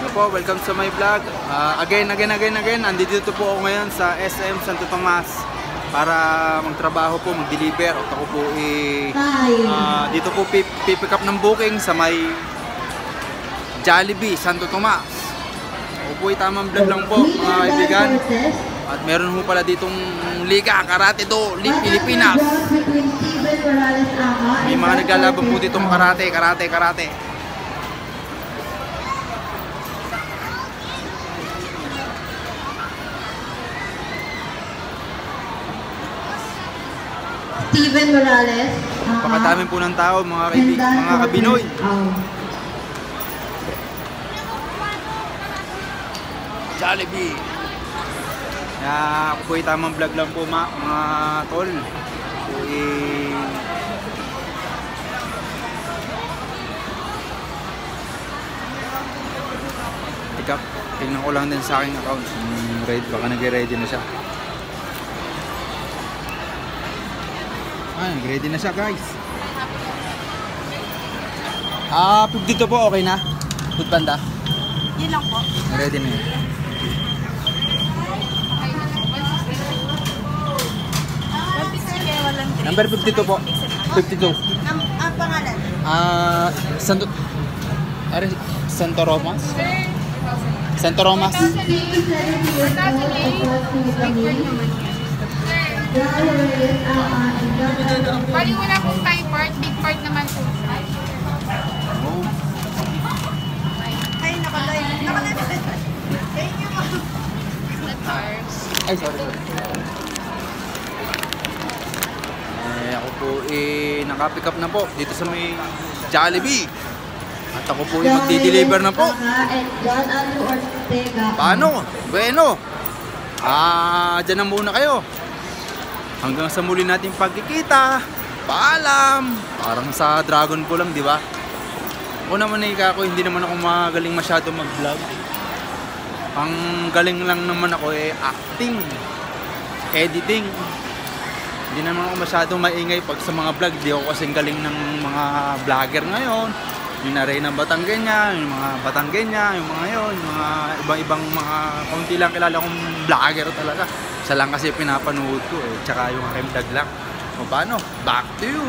po, welcome sa my vlog. Again, andito po ako ngayon sa SM Santo Tomas para magtrabaho po, mag-deliver. At ako po dito po pipick up ng booking sa may Jollibee, Santo Tomas. Ako po tamang vlog lang po mga kaibigan. At meron po pala ditong Liga Karate Do Pilipinas. May mga naglalaban po ditong karate. Steven Morales. Pakadami po ng tao, mga kaibigan, mga kabinoy. Jollibee. Kaya ako po tamang vlog lang po mga tol. Po tingnan ko lang din sa aking account. Baka nag-ready na siya. Ready na siya guys. Dito po okay na? Food banda? Yun lang po. Ready na yun. Number 52 po. 52. Ang pangalan? Santo Romas? Santo Romas? Bali wala pong Thai part, big part naman po. Ay, nakalive. Thank you. Ay, sorry. Ako po naka-pick up na po dito sa may Jollibee. At ako po magdi-deliver na po. Paano? Bueno. Dyan na muna kayo. Hanggang sa muli nating pagkikita. Paalam. Parang sa Dragon Ball lang, di ba? Ako naman hindi naman ako magaling masyado mag-vlog. Ang galing lang naman ako acting, editing. Hindi naman ako masyado maingay pag sa mga vlog. Di ako kasing galing ng mga vlogger ngayon. Yung Arena Batanggenya, yung mga Batanggenya, yung mga yun, yung mga ibang mga kaunti lang kilala kong vlogger talaga. Isa lang kasi pinapanood ko tsaka yung aking vlog lang. O paano? Back to you!